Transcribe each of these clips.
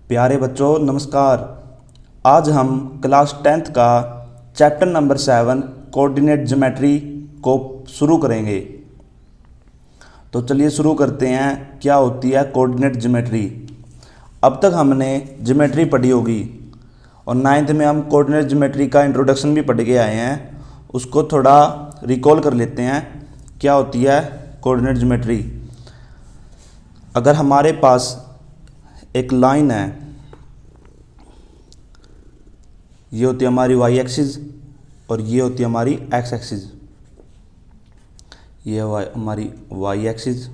प्यारे बच्चों नमस्कार। आज हम क्लास 10th का चैप्टर नंबर 7 कोऑर्डिनेट ज्योमेट्री को शुरू करेंगे। तो चलिए शुरू करते हैं। क्या होती है कोऑर्डिनेट ज्योमेट्री। अब तक हमने ज्योमेट्री पढ़ी होगी और 9th में हम कोऑर्डिनेट ज्योमेट्री का इंट्रोडक्शन भी पढ़ के आए हैं। उसको थोड़ा रिकॉल कर लेते हैं। क्या होती है कोऑर्डिनेट ज्योमेट्री। अगर हमारे पास एक लाइन है, ये होती है हमारी वाई एक्सिस और ये होती है हमारी एक्स एक्सिस। ये हमारी वाई एक्सिस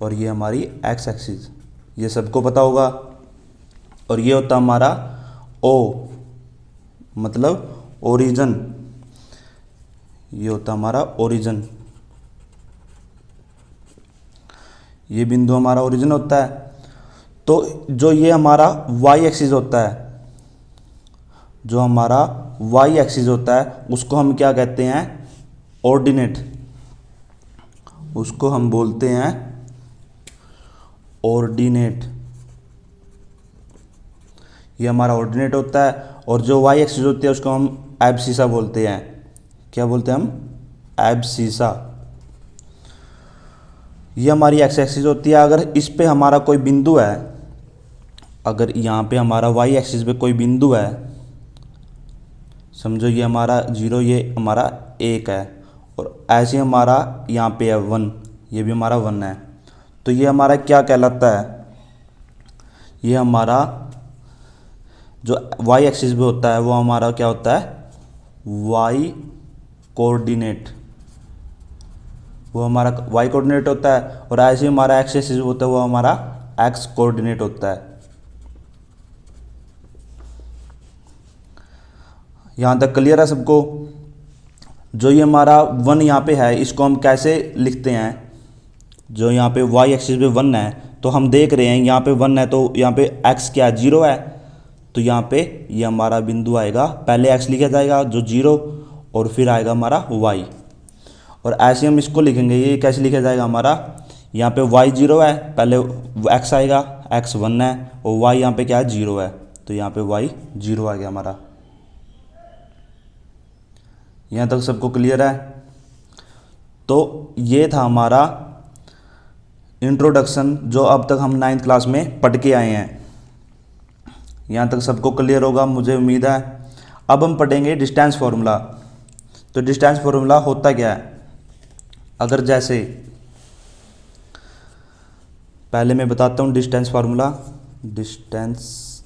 और ये हमारी एक्स एक्सिस, ये सबको पता होगा। और ये होता हमारा ओ मतलब ओरिजिन, ये होता हमारा ओरिजिन। ये बिंदु हमारा ओरिजिन होता है। तो जो ये हमारा वाई एक्सिस होता है, जो हमारा वाई एक्सिस होता है उसको हम क्या कहते हैं, ऑर्डिनेट। उसको हम बोलते हैं ऑर्डिनेट। ये हमारा ऑर्डिनेट होता है। और जो वाई एक्सिस होती है उसको हम एब्सिसा बोलते हैं। क्या बोलते हैं हम, एब्सिसा। ये हमारी एक्स एक्सिस होती है। अगर इस पे हमारा कोई बिंदु है, अगर यहाँ पे हमारा वाई एक्सिस पे कोई बिंदु है, समझो ये हमारा 0, ये हमारा 1 है, और ऐसे हमारा यहाँ पे है 1, ये भी हमारा 1 है। तो ये हमारा क्या कहलाता है, ये हमारा जो वाई एक्सिस पे होता है वो हमारा क्या होता है, वाई कोऑर्डिनेट। वो हमारा वाई कोऑर्डिनेट होता है। और ऐसे हमारा एक्स एक्सिस होता है वो हमारा एक्स कोऑर्डिनेट होता है। यहाँ तक क्लियर है सबको। जो ये हमारा 1 यहाँ पे है इसको हम कैसे लिखते हैं, जो यहाँ पे वाई एक्सिस पे 1 है, तो हम देख रहे हैं यहाँ पे 1 है तो यहाँ पे x क्या 0 है। तो यहाँ पे ये हमारा बिंदु आएगा, पहले x लिखा जाएगा जो 0 और फिर आएगा हमारा y। और ऐसे हम इसको लिखेंगे, ये कैसे लिखा जाएगा हमारा, यहाँ पे y 0 है, पहले x आएगा, x 1 है और y यहाँ पे क्या है 0 है, तो यहाँ पे y 0 आ गया हमारा। यहाँ तक सबको क्लियर है। तो ये था हमारा इंट्रोडक्शन जो अब तक हम 9th क्लास में पढ़ के आए हैं। यहाँ तक सबको क्लियर होगा मुझे उम्मीद है। अब हम पढ़ेंगे डिस्टेंस फार्मूला। तो डिस्टेंस फार्मूला होता क्या है, अगर जैसे पहले मैं बताता हूँ डिस्टेंस फार्मूला। डिस्टेंस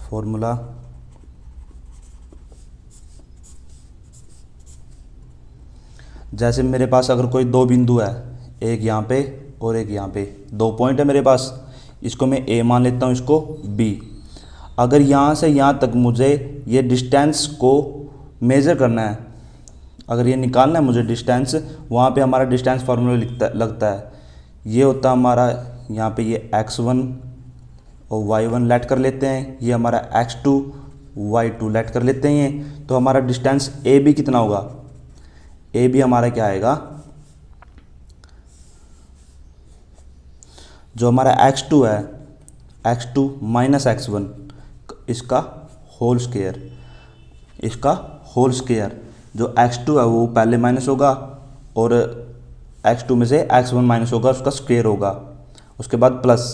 फार्मूला जैसे मेरे पास अगर कोई दो बिंदु है, एक यहाँ पे और एक यहाँ पे, 2 पॉइंट है मेरे पास, इसको मैं ए मान लेता हूँ, इसको बी। अगर यहाँ से यहाँ तक मुझे ये डिस्टेंस को मेज़र करना है, अगर ये निकालना है मुझे डिस्टेंस, वहाँ पे हमारा डिस्टेंस फार्मूला लगता है। ये होता हमारा यहाँ पे ये x1 और y1 लेट कर लेते हैं, ये हमारा x2 y2 लेट कर लेते हैं। तो हमारा डिस्टेंस ए बी कितना होगा, ए बी हमारा क्या आएगा, जो हमारा x2 है, x2 माइनस x1, इसका होल स्क्वायर, इसका होल स्क्वायर। जो x2 है वो पहले माइनस होगा और x2 में से x1 माइनस होगा, उसका स्क्वायर होगा। उसके बाद प्लस,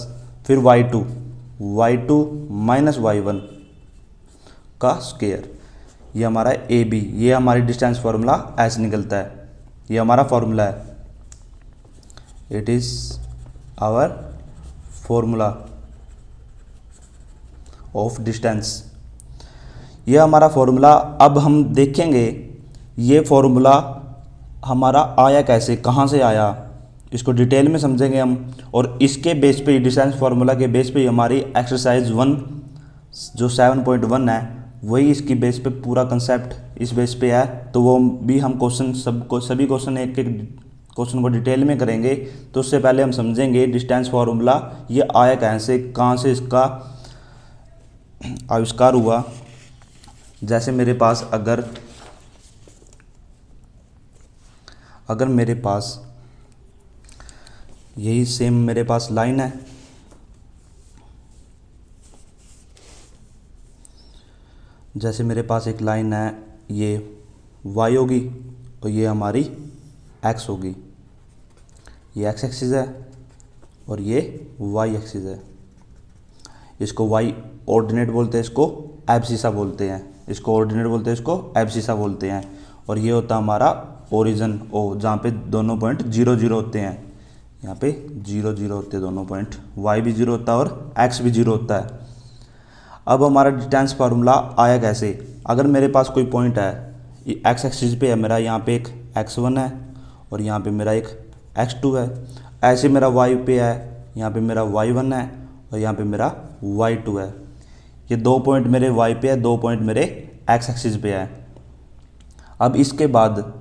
फिर y2 माइनस y1 का स्क्वायर। ये हमारा ए बी, ये हमारी डिस्टेंस फार्मूला ऐसे निकलता है। ये हमारा फार्मूला है, it is our formula of distance. ये हमारा फार्मूला। अब हम देखेंगे ये फार्मूला हमारा आया कैसे, कहाँ से आया, इसको डिटेल में समझेंगे हम। और इसके बेस पे, डिस्टेंस फार्मूला के बेस पे हमारी एक्सरसाइज 1 जो 7.1 है, वही इसकी बेस पे पूरा कंसेप्ट इस बेस पे है। तो वो भी हम क्वेश्चन सभी क्वेश्चन एक एक क्वेश्चन को डिटेल में करेंगे। तो उससे पहले हम समझेंगे डिस्टेंस फार्मूला ये आया कैसे, कहाँ से इसका आविष्कार हुआ। जैसे मेरे पास अगर मेरे पास यही सेम मेरे पास लाइन है, जैसे मेरे पास एक लाइन है, ये y होगी और ये हमारी x होगी। ये x एक्सिस है और ये y एक्सिस है। इसको y ऑर्डिनेट बोलते हैं, इसको एब्सिसा बोलते हैं, इसको ऑर्डिनेट बोलते हैं, इसको एब्सिसा बोलते हैं। और ये होता है हमारा ओरिजिन O, जहाँ पे दोनों पॉइंट 0 0 होते हैं। यहाँ पे 0 0 होते हैं दोनों पॉइंट, y भी 0 होता है और x भी 0 होता है। अब हमारा डिस्टेंस फार्मूला आया कैसे? अगर मेरे पास कोई पॉइंट है, ये x एक्सिस पे है मेरा, यहाँ पे एक x1 है और यहाँ पे मेरा एक x2 है। ऐसे मेरा y पे है, यहाँ पे मेरा y1 है और यहाँ पे मेरा y2 है। ये 2 पॉइंट मेरे y पे है, 2 पॉइंट मेरे x एक्सिस पे है। अब इसके बाद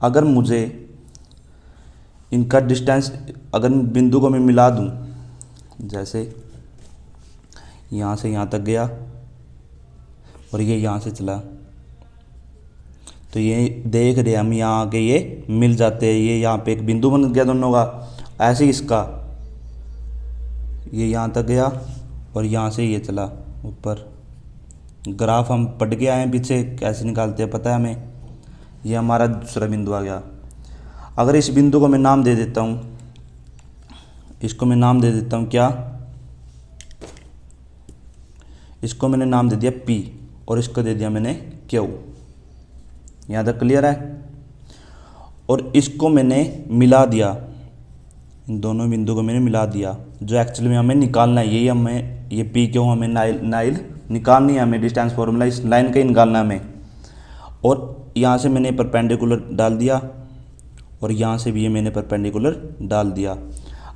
अगर मुझे इनका डिस्टेंस, अगर बिंदु को मैं मिला दूँ, जैसे यहाँ से यहाँ तक गया और ये यहाँ से चला, तो ये देख रहे हम यहाँ आके ये मिल जाते हैं, ये यहाँ पे एक बिंदु बन गया दोनों का। ऐसे ही इसका ये यहाँ तक गया और यहाँ से ये चला ऊपर। ग्राफ हम पढ़ के आए हैं पीछे, कैसे निकालते हैं पता है हमें। ये हमारा दूसरा बिंदु आ गया। अगर इस बिंदु को मैं नाम दे देता हूँ, इसको मैं नाम दे देता हूँ क्या, इसको मैंने नाम दे दिया P और इसको दे दिया मैंने Q। यहाँ तक क्लियर है? और इसको मैंने मिला दिया, इन दोनों बिंदु को मैंने मिला दिया। जो एक्चुअली में हमें निकालना है, यही हमें, ये PQ हमें नाइल निकालनी है, हमें डिस्टेंस फॉर्मूला इस लाइन का ही निकालना है हमें। और यहाँ से मैंने परपेंडिकुलर डाल दिया और यहाँ से भी ये मैंने परपेंडिकुलर डाल दिया।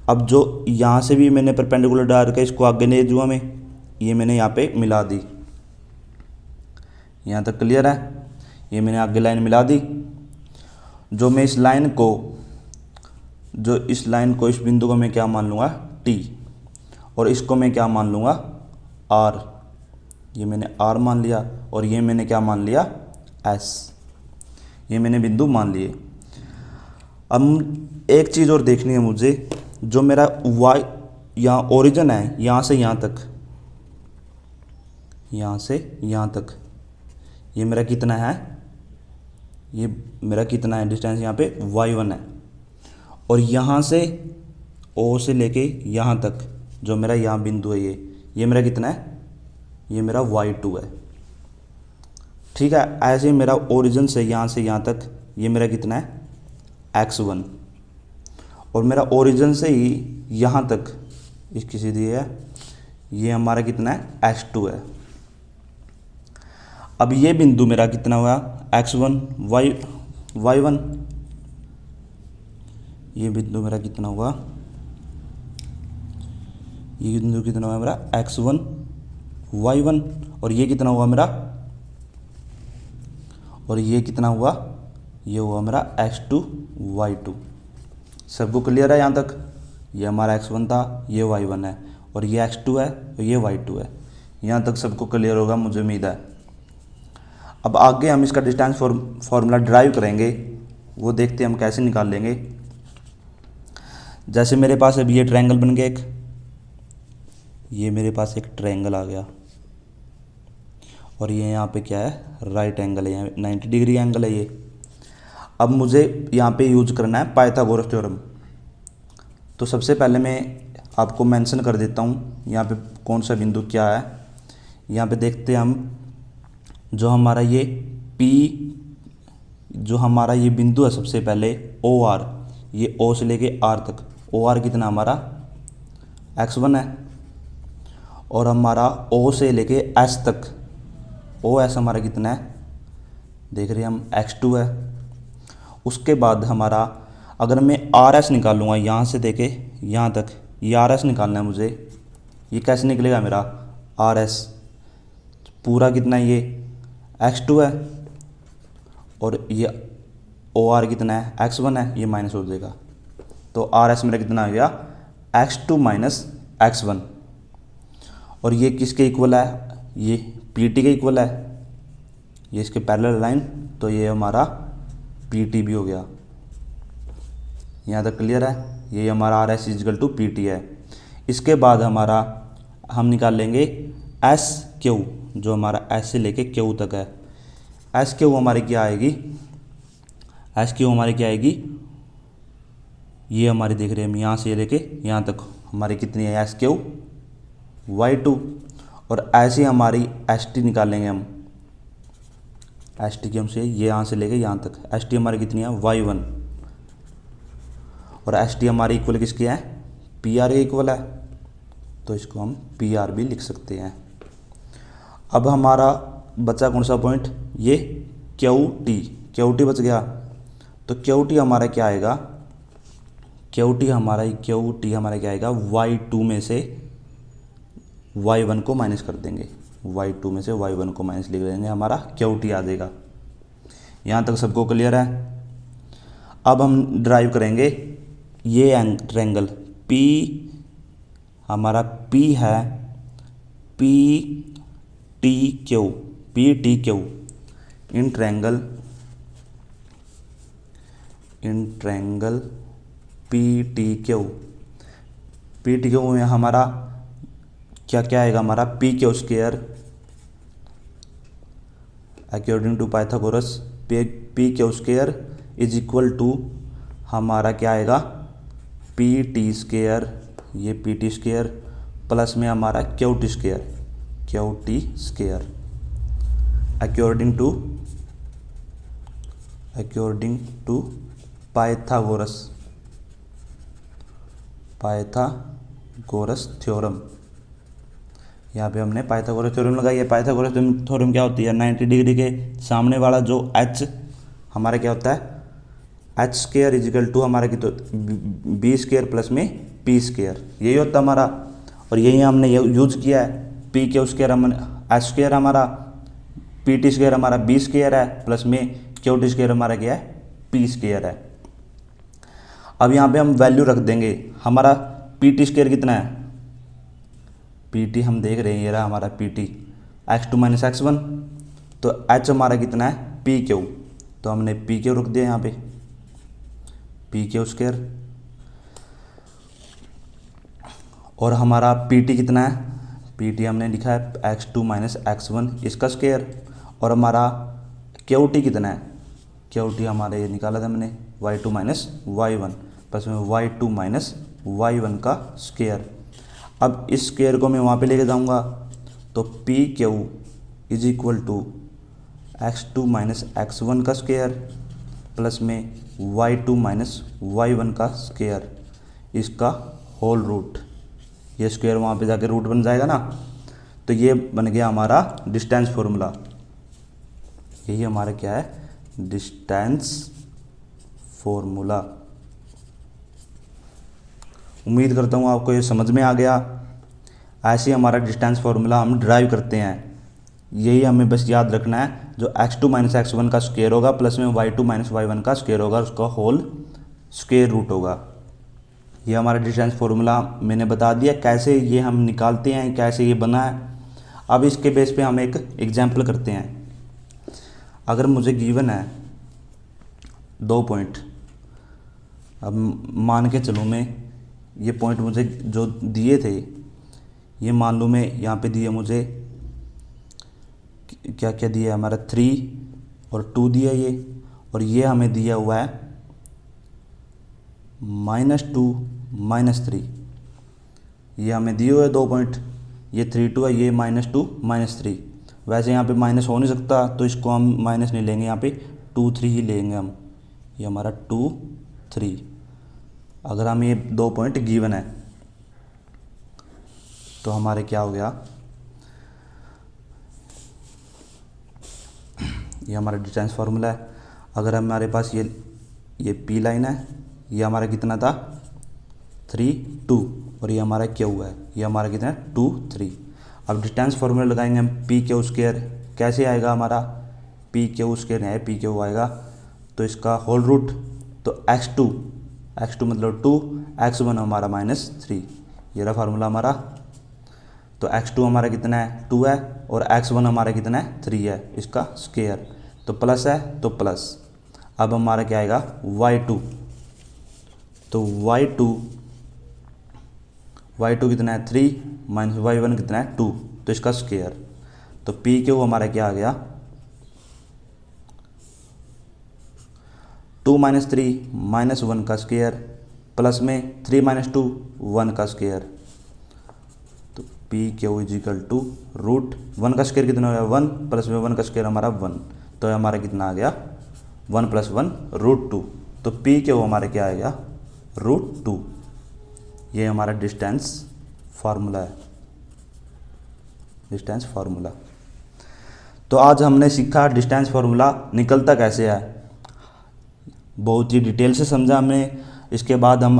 अब जो यहाँ से भी मैंने परपेंडिकुलर डाल के इसको आगे नहीं जुआ में, ये मैंने यहाँ पे मिला दी। यहाँ तक क्लियर है? ये मैंने आगे लाइन मिला दी। जो मैं इस लाइन को इस बिंदु को मैं क्या मान लूँगा, T, और इसको मैं क्या मान लूँगा, R। ये मैंने R मान लिया और ये मैंने क्या मान लिया, S। ये मैंने बिंदु मान लिए। अब एक चीज़ और देखनी है मुझे, जो मेरा y यहाँ ओरिजिन है, यहाँ से यहाँ तक, यहाँ से यहाँ तक, ये मेरा कितना है, ये मेरा कितना है डिस्टेंस, यहाँ पे y1 है। और यहाँ से O से लेके यहाँ तक जो मेरा यहाँ बिंदु है, ये मेरा कितना है, ये मेरा y2 है। ठीक है? ऐसे ही मेरा ओरिजिन से यहाँ तक ये मेरा कितना है, x1। और मेरा ओरिजिन से ही यहाँ तक इसकी सीधी है, ये हमारा कितना है, x2 है। अब ये बिंदु मेरा कितना हुआ, x1 y1। ये बिंदु मेरा कितना हुआ, ये बिंदु कितना हुआ मेरा, x1 y1। और ये कितना हुआ मेरा, और ये कितना हुआ, ये हुआ मेरा x2 y2। सबको क्लियर है यहाँ तक? ये हमारा x1 था, ये y1 है, और ये x2 है और ये y2 है। यहाँ तक सबको क्लियर होगा मुझे उम्मीद है। अब आगे हम इसका डिस्टेंस फॉर्मूला ड्राइव करेंगे, वो देखते हैं हम कैसे निकाल लेंगे। जैसे मेरे पास अभी ये ट्रायंगल बन गया एक, ये मेरे पास एक ट्रायंगल आ गया और ये यहाँ पे क्या है, राइट एंगल है, यहाँ 90 डिग्री एंगल है ये। अब मुझे यहाँ पे यूज करना है पाइथागोरस थ्योरम। तो सबसे पहले मैं आपको मेंशन कर देता हूँ यहाँ पे कौन सा बिंदु क्या है। यहाँ पे देखते हैं हम, जो हमारा ये P, जो हमारा ये बिंदु है सबसे पहले OR, ये O से लेके R तक, OR कितना हमारा x1 है। और हमारा O से लेके S तक, OS हमारा कितना है, देख रहे हैं हम, x2 है। उसके बाद हमारा, अगर मैं RS निकालूंगा यहाँ से देखे यहाँ तक, ये RS निकालना है मुझे। ये कैसे निकलेगा मेरा RS, पूरा कितना है, ये x2 है और ये OR कितना है, x1 है, ये माइनस हो जाएगा। तो RS मेरा कितना आ गया, x2 माइनस x1। और ये किसके इक्वल है, ये PT के इक्वल है, ये इसके पैरेलल लाइन, तो ये हमारा PT भी हो गया। यहाँ तक क्लियर है? ये हमारा RS इक्वल टू PT है। इसके बाद हमारा हम निकाल लेंगे S क्यू, जो हमारा एस से लेके क्यू तक है, एस क्यू हमारी क्या आएगी, एस क्यू हमारी क्या आएगी, ये हमारी देख रहे हैं हम यहाँ से लेके यहाँ तक हमारी कितनी है एस क्यू y2। और ऐसे हमारी एस टी निकालेंगे हम, एस टी की हमसे ये यहाँ से लेके यहाँ तक एस टी हमारी कितनी है y1। और एस टी हमारी इक्वल किसकी है, पी आर के इक्वल है, तो इसको हम पी आर भी लिख सकते हैं। अब हमारा बचा कौन सा पॉइंट, ये क्यू टी बच गया। तो क्यू टी हमारा क्या आएगा, क्यू टी हमारा क्या आएगा, y2 में से y1 को माइनस कर देंगे, y2 में से y1 को माइनस लिख देंगे, हमारा क्यू टी आ जाएगा। यहाँ तक सबको क्लियर है। अब हम ड्राइव करेंगे ये ट्रायंगल P, हमारा P है P T Q in triangle P T Q में हमारा क्या क्या आएगा, हमारा P Q square according to Pythagoras P Q square is equal to हमारा क्या आएगा पी टी स्क्वायर, ये पी टी स्क्वायर प्लस में हमारा Q T square according to Pythagoras theorem. यहाँ पे हमने पाइथागोरस थ्योरम लगाई है। पाइथागोरस थ्योरम क्या होती है, 90 डिग्री के सामने वाला जो h हमारा क्या होता है, एच स्क्वायर इजिकल टू हमारा की तो बी स्क्वायर प्लस में पी स्क्वायर, यही होता है हमारा। और यही हमने यूज किया है, पी क्यू स्क्वायर हमने एच स्क्वायर हमारा, पी टी स्क्वायर हमारा बी स्क्वायर है प्लस में क्यू टी स्क्वायर हमारा क्या है पी स्क्वायर है। अब यहाँ पे हम वैल्यू रख देंगे, हमारा पी टी स्क्वायर कितना है, पी टी हम देख रहे हैं ये रहा हमारा P T x2 minus x1, तो h हमारा कितना है पी क्यू, तो हमने पी क्यू रख दिया यहाँ पे पी क्यू स्क्वायर। और हमारा पी टी कितना है, पी टी हमने लिखा है x2 माइनस x1 इसका स्क्वायर। और हमारा क्यू टी कितना है, क्यू टी हमारे ये निकाला था हमने y2 माइनस y1 प्लस में y2 माइनस y1 का स्क्वायर। अब इस स्क्वायर को मैं वहाँ पे लेके जाऊँगा, तो P Q is equal to x2 minus x1 का स्क्वायर प्लस में y2 माइनस y1 का स्क्वायर इसका होल रूट, ये स्क्वायर वहाँ पे जाके रूट बन जाएगा ना, तो ये बन गया हमारा डिस्टेंस फॉर्मूला। यही हमारा क्या है डिस्टेंस फॉर्मूला। उम्मीद करता हूँ आपको ये समझ में आ गया। ऐसे ही हमारा डिस्टेंस फार्मूला हम ड्राइव करते हैं, यही हमें बस याद रखना है, जो x2 माइनस x1 का स्क्वायर होगा प्लस में y2 माइनस y1 का स्क्वायर होगा, उसका होल स्क्वायर रूट होगा। ये हमारा डिस्टेंस फार्मूला मैंने बता दिया कैसे ये हम निकालते हैं, कैसे ये बना है। अब इसके बेस पे हम एक एग्जाम्पल करते हैं। अगर मुझे गिवन है 2 पॉइंट, अब मान के चलूँ मैं ये पॉइंट मुझे जो दिए थे, ये मान लूँ मैं यहाँ पे दिए मुझे क्या क्या दिया है, हमारा 3 और 2 दिया ये, और ये हमें दिया हुआ है -2 -3, ये हमें दिए हुए 2 पॉइंट, ये 3 2 है, ये -2 -3। वैसे यहाँ पे माइनस हो नहीं सकता तो इसको हम माइनस नहीं लेंगे, यहाँ पे 2 3 ही लेंगे हम, ये हमारा 2 3। अगर हमें ये 2 पॉइंट गिवन है तो हमारे क्या हो गया, ये हमारा डिस्टेंस फार्मूला है। अगर हमारे पास ये पी लाइन है, ये हमारा कितना था 3 2, और ये हमारा क्यू है, ये हमारा कितना है 2 3। अब डिस्टेंस फार्मूला लगाएंगे हम, पी क्यू स्क्वायर कैसे आएगा, हमारा पी क्यू स्क्वायर है पी क्यू आएगा, तो इसका होल रूट, तो x2 मतलब 2, x1 हमारा -3, ये रहा फार्मूला हमारा। तो x2 हमारा कितना है 2 है, और x1 हमारा कितना है 3 है, इसका स्क्वायर, तो प्लस है तो प्लस। अब हमारा क्या आएगा y2, तो y2 कितना है 3 माइनस y1 कितना है 2, तो इसका स्क्वायर। तो पी क्यू हमारा क्या आ गया 2 - 3 - 1 का स्क्वायर प्लस में 3 - 2 1 का स्क्वायर। तो P Q is equal to root 1 का स्क्वायर कितना हो गया 1 प्लस में 1 का स्क्वायर हमारा 1, तो हमारा कितना आ गया 1 + 1 √2। तो पी क्यू हमारे क्या आ गया √2। ये हमारा डिस्टेंस फार्मूला है, डिस्टेंस फार्मूला। तो आज हमने सीखा डिस्टेंस फार्मूला निकलता कैसे है, बहुत ही डिटेल से समझा हमने। इसके बाद हम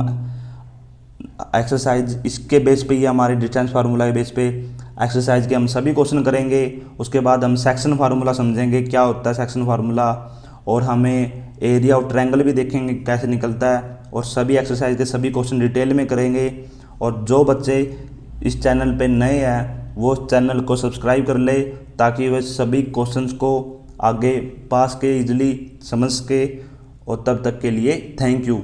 एक्सरसाइज इसके बेस पे, ये हमारे डिस्टेंस फार्मूला के बेस पे एक्सरसाइज के हम सभी क्वेश्चन करेंगे। उसके बाद हम सेक्शन फार्मूला समझेंगे क्या होता है सेक्शन फार्मूला, और हमें एरिया ऑफ ट्रायंगल भी देखेंगे कैसे निकलता है, और सभी एक्सरसाइज के सभी क्वेश्चन डिटेल में करेंगे। और जो बच्चे इस चैनल पे नए हैं वो चैनल को सब्सक्राइब कर ले, ताकि वे सभी क्वेश्चंस को आगे पास के इजीली समझ के। और तब तक के लिए थैंक यू।